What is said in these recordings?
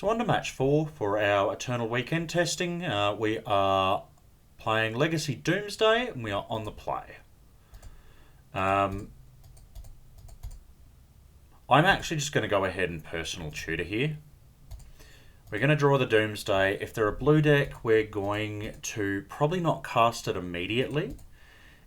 So on to match 4 for our Eternal Weekend testing. We are playing Legacy Doomsday and we are on the play. I'm actually just going to go ahead and personal tutor here. We're going to draw the Doomsday. If they're a blue deck, we're going to probably not cast it immediately.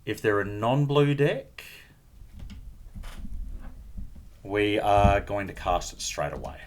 If they're a non-blue deck, we are going to cast it straight away.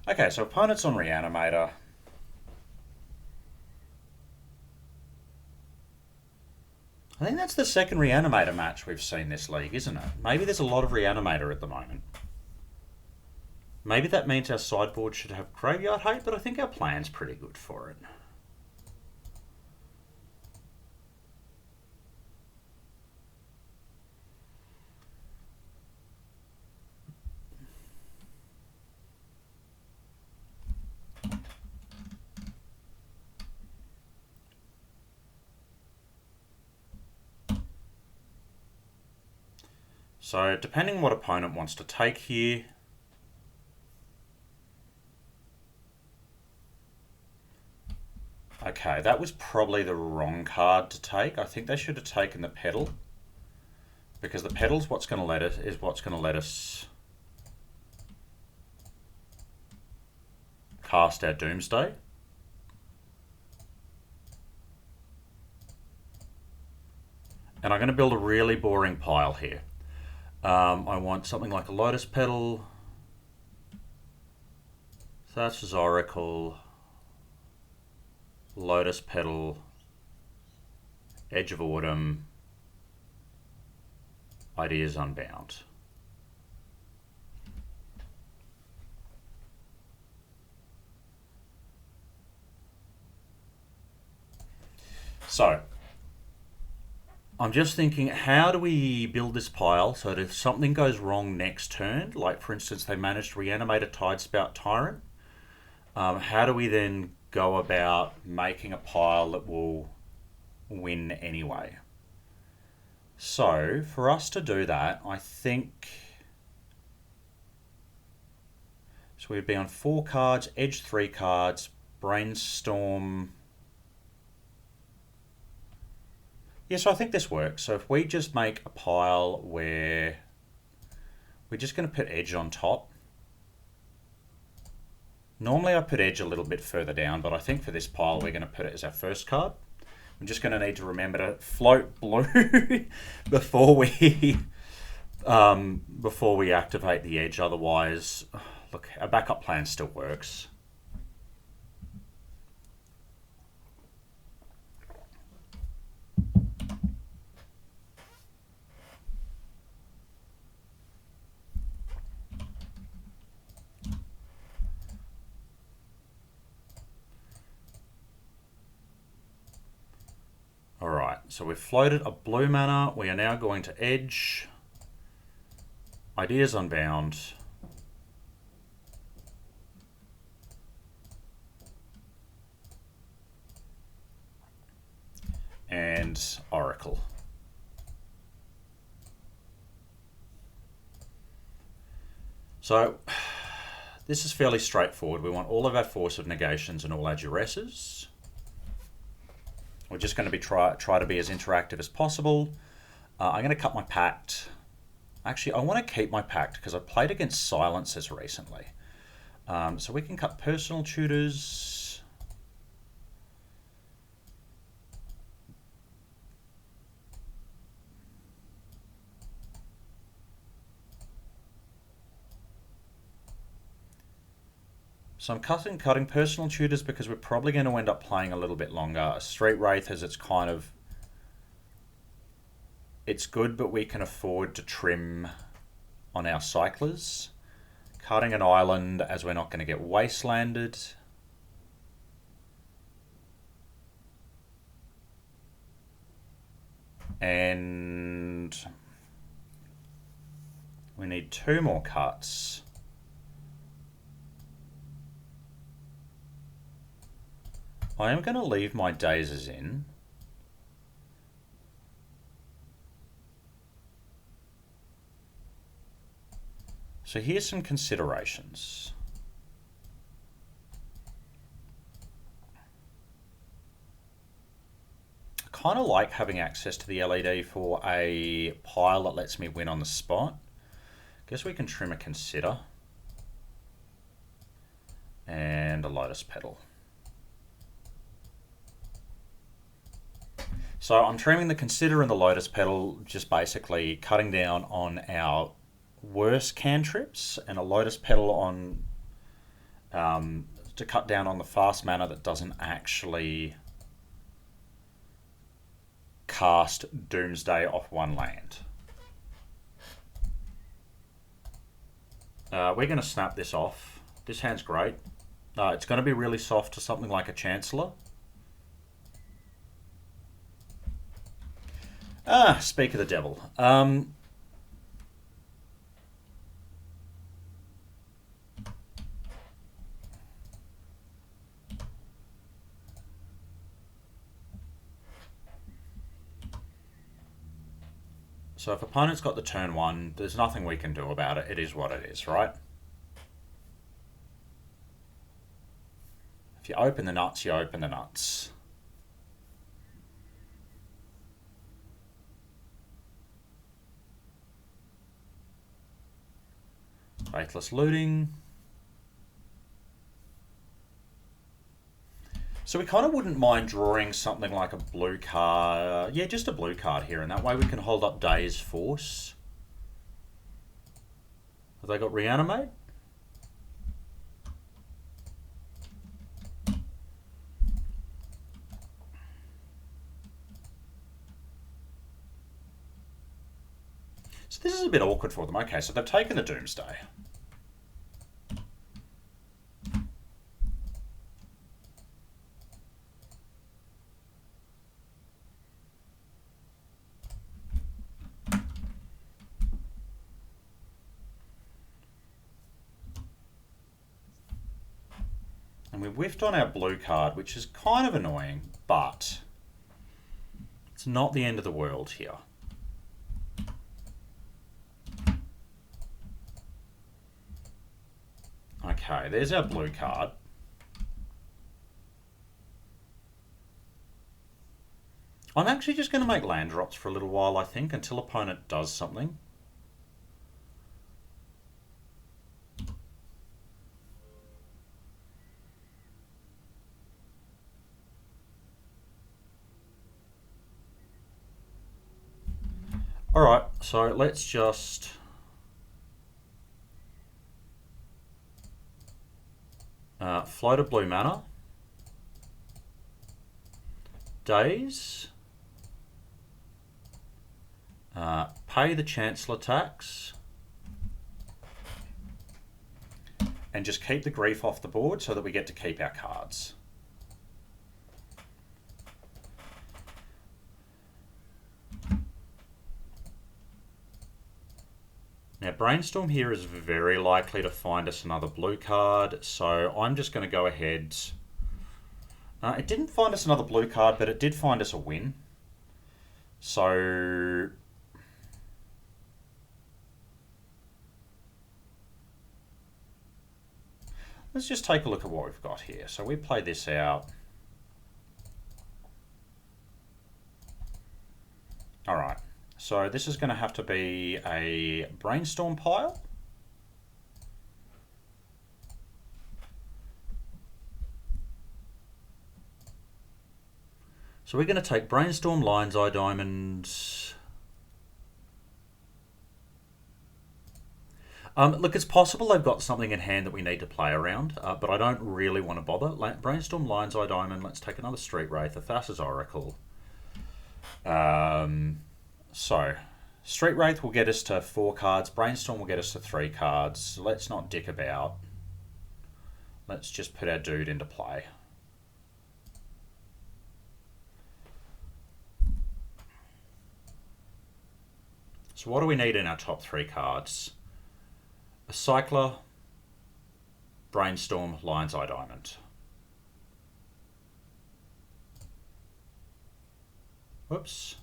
Okay, so opponent's on Reanimator. I think that's the second Reanimator match we've seen this league, isn't it? Maybe there's a lot of Reanimator at the moment. Maybe that means our sideboard should have Graveyard Hate, but I think our plan's pretty good for it. So depending on what opponent wants to take here, okay, that was probably the wrong card to take. I think they should have taken the Petal, because the Petal's what's going to let us cast our Doomsday. And I'm going to build a really boring pile here. I want something like a Lotus Petal, Thatcher's Oracle, Lotus Petal, Edge of Autumn, Ideas Unbound. So, I'm just thinking, how do we build this pile so that if something goes wrong next turn, like for instance they managed to reanimate a Tidespout Tyrant, how do we then go about making a pile that will win anyway? So for us to do that, I think, so we'd be on 4 cards, edge 3 cards, brainstorm. Yeah, so I think this works. So if we just make a pile where we're just going to put edge on top. Normally I put edge a little bit further down, but I think for this pile we're going to put it as our first card. I'm just going to need to remember to float blue before we activate the edge. Otherwise, look, our backup plan still works. Alright, so we've floated a blue mana. We are now going to edge. Ideas Unbound. And Oracle. So, this is fairly straightforward. We want all of our Force of Negations and all our Duresses. We're just going to be try to be as interactive as possible. I'm going to cut my Pact. Actually, I want to keep my Pact because I played against Silencers recently. So we can cut Personal Tutors. So I'm cutting Personal Tutors because we're probably going to end up playing a little bit longer. A Street Wraith, as it's kind of... It's good, but we can afford to trim on our cyclers. Cutting an island as we're not going to get wastelanded. And we need 2 more cuts. I am going to leave my dazes in. So here's some considerations. I kind of like having access to the LED for a pile that lets me win on the spot. Guess we can trim a consider and a lotus petal. So I'm trimming the consider and the lotus petal, just basically cutting down on our worst cantrips, and a lotus petal on to cut down on the fast mana that doesn't actually cast Doomsday off 1 land. We're going to snap this off. This hand's great. It's going to be really soft to something like a Chancellor. Speak of the devil. So if opponent's got the turn 1, there's nothing we can do about it. It is what it is, right? If you open the nuts, you open the nuts. Faithless Looting. So we kind of wouldn't mind drawing something like a blue card. Yeah, just a blue card here, and that way we can hold up Day's Force. Have they got Reanimate? So this is a bit awkward for them. Okay, so they've taken the Doomsday. And we whiffed on our blue card, which is kind of annoying, but it's not the end of the world here. Okay, there's our blue card. I'm actually just going to make land drops for a little while, I think, until opponent does something. Alright, so let's just float a blue mana, Daze, pay the Chancellor tax, and just keep the grief off the board so that we get to keep our cards. Now, Brainstorm here is very likely to find us another blue card, so I'm just going to go ahead. It didn't find us another blue card, but it did find us a win. So let's just take a look at what we've got here. So we play this out. All right. So this is going to have to be a Brainstorm pile. So we're going to take Brainstorm, Lion's Eye Diamond. Look, it's possible they've got something in hand that we need to play around, but I don't really want to bother. Brainstorm, Lion's Eye Diamond. Let's take another Street Wraith, a Thassa's Oracle. So Street Wraith will get us to 4 cards. Brainstorm will get us to 3 cards. Let's not dick about. Let's just put our dude into play. So what do we need in our top 3 cards? A Cycler, Brainstorm, Lion's Eye Diamond. Whoops.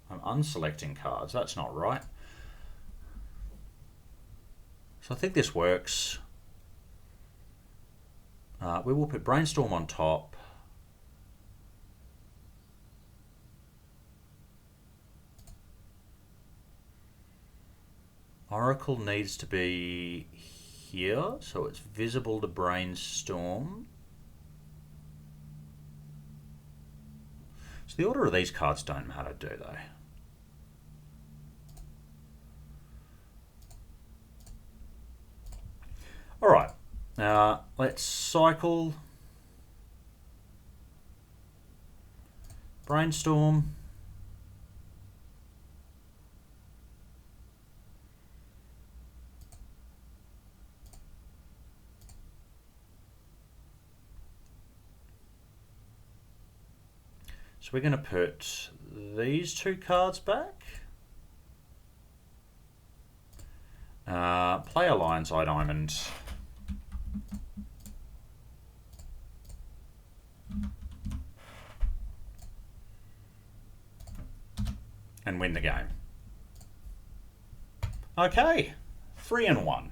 I'm unselecting cards. That's not right. So I think this works. We will put Brainstorm on top. Oracle needs to be here, so it's visible to Brainstorm. So the order of these cards don't matter, do they? All right, now let's cycle Brainstorm. So we're going to put these 2 cards back. Play a Lion's Eye Diamond. And win the game. Okay, 3-1.